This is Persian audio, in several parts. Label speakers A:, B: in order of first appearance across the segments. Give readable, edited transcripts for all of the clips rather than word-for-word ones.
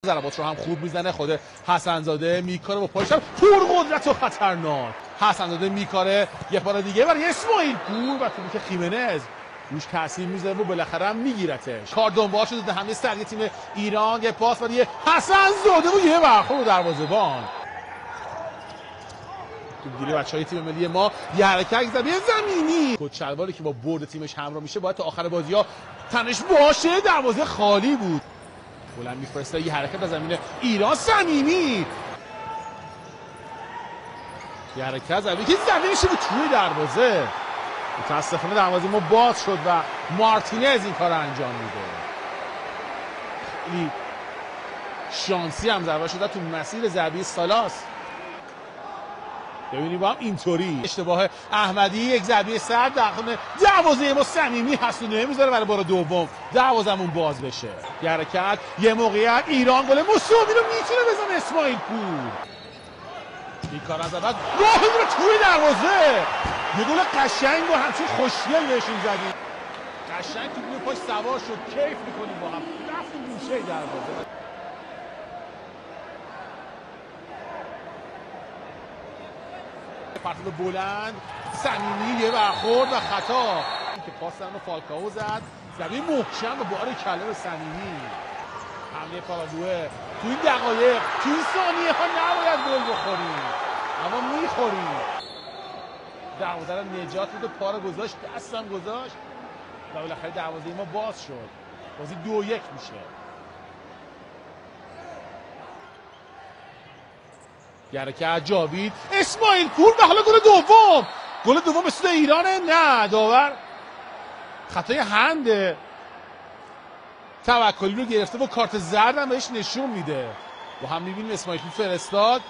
A: ضربات رو هم خوب میزنه. خود حسن‌زاده میکاره با پایش پر قدرت و خطرناک. حسن‌زاده میکاره یه بار دیگه برای اسماعیل پور و توپی که خیمنز روش تاثیر میذاره و بالاخره هم میگیرتش. کار دنبال شده همه سری تیم ایران. یه پاس برای حسن‌زاده و یه برخورد دروازه‌بان. توپگیری بچهای تیم ملی ما یه حرکت زمین زمینی. کوچ شلواری که با برد تیمش همراه میشه باید تا آخر بازی‌ها تنش باشه. دروازه خالی بود. بلند میفرسته یه حرکت از زمین ایران. صمیمی یه حرکت زمین که زمین میشه توی دروازه. متاسفانه دروازه ما باز شد و مارتینز این کار انجام میده. خیلی شانسی هم ضربه شده تو مسیر ضربه سالاس. ببینید با هم اینطوری اشتباه احمدی یک ضربه سر داخل دروازه ما. صمیمی حسونه میذاره برای بار دوم دروازمون باز بشه. یه حرکت یه موقعیت ایران گل مساوی رو میتونه بزنه. اسماعیل پور این کار از اول راه رو توی دروازه. یه گل قشنگ و همچین خوشگل بهشون زدیم. قشنگ تو روی پاش سوار شد. کیف میکنیم با هم. رفتیم گوشه دروازه. پرتاب بلند صمیمی یه برخورد و خطا که پاس رو فالکائو زد. زمین محکم و بار کلمه صمیمی. حمله پاراگوئه تو این دقایق تو این ثانیه ها نباید گل بخوریم اما میخوریم. دروازه رو نجات میده. پا رو گذاشت دستم گذاشت و بالاخره دروازه ما باز شد. بازی 2-1 میشه. یه حرکت جاوید اسماعیل پور و حالا گل دوم. گل دوم به سود ایرانه. نه داور خطای هند توکلی رو گرفته و کارت زرد هم بهش نشون میده. با هم میبینیم اسماعیل پور فرستاد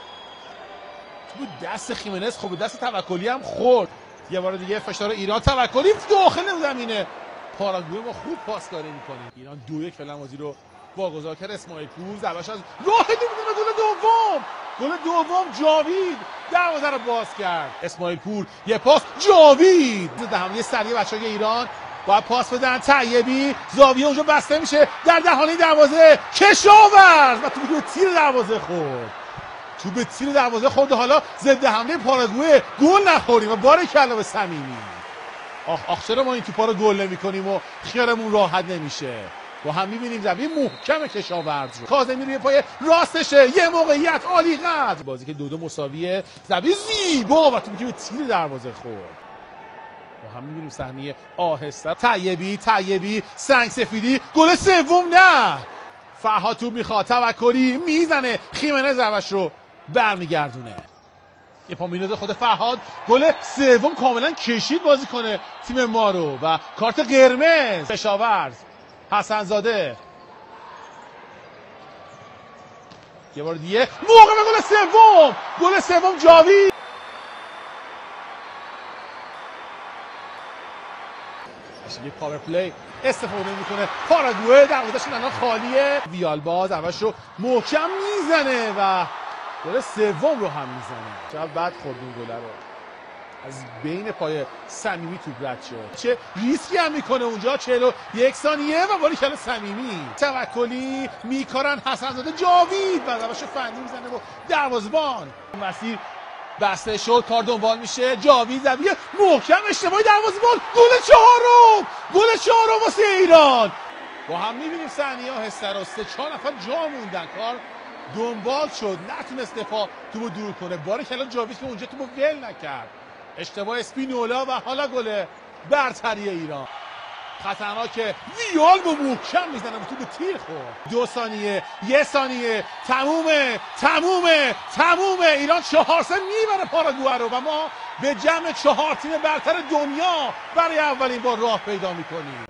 A: تو دست خیمنز. خب دست توکلی هم خورد. یه بار دیگه فشار ایران. توکلی داخل زمینه. پاراگوئه ما خوب پاسداری میکنیم. ایران 2-1 فعلا بازی رو واگذار کرد. اسماعیل پور ضربه‌اش از راه میدونه. گل دوم جاوید دروازه رو باز کرد. اسماعیل پور یه پاس جاوید حمله سریع بچه‌های ایران باید پاس بدن. طیبی زاویه اونجا بسته میشه در دهانه دروازه. کشاورز و تو به تیر دروازه خورد. حالا ضد حمله پاراگوئه گل نخوریم و بارکلا به صمیمی. آخ چرا ما این توپا رو گل نمی‌کنیم و خیالمون راحت نمیشه. با هم می‌بینیم زمین محکم کشاورز رو. کاظمی روی پای راستشه. یه موقعیت عالی قدر. بازی که 2-2 مساویه. زمین زیبا و توپی که به تیر دروازه خورد. با هم می‌بینیم صحنه آهسته. طیبی سنگ سفیدی گل سوم. نه فرهاد توپ میخواد. توکلی میزنه. خیمنز ضربه‌اش رو برمیگردونه. یه پامینوز خود فرهاد. گل سوم کاملا کشید بازی کنه تیم ما رو و کارت قرمز. کشاورز حسن‌زاده یه بار دیگه موقع به گل سوم جاوید. یه پاور پلی استفاده میکنه پاراگوئه. دروازه‌شون الان خالیه. ویالبا ضربه‌اش رو محکم میزنه و گل سوم رو هم میزنه. چقدر بد خورد این گل رو. از بین پای صمیمی توپ رد شد. چه ریسکی هم میکنه اونجا. 41 ثانیه و باریکلا صمیمی. توکلی میکارن حسن‌زاده جاوید و ضربه‌شو فنی میزنه و دروازه‌بان. مسیر بسته شد. کار دنبال میشه. جاوید زمین محکم اشتباهی دروازه‌بان. گل چهارم واسه ایران. با هم میبینیم صحنه آهسته. 4 نفر جا موندن. کار دنبال شد نتونست دفاع توپو دور کنه. باریکلا جاوید که اونجا توپو ول نکرد. اشتباه اسپینولا و حالا گل برتری ایران. خطرناکه. ویال با محکم میزنه و تو به تیر خورد. 2 ثانیه 1 ثانیه تمومه. ایران 4-3 میبره پاراگوئه رو و ما به جمع 4 تیم برتر دنیا برای اولین بار راه پیدا میکنیم.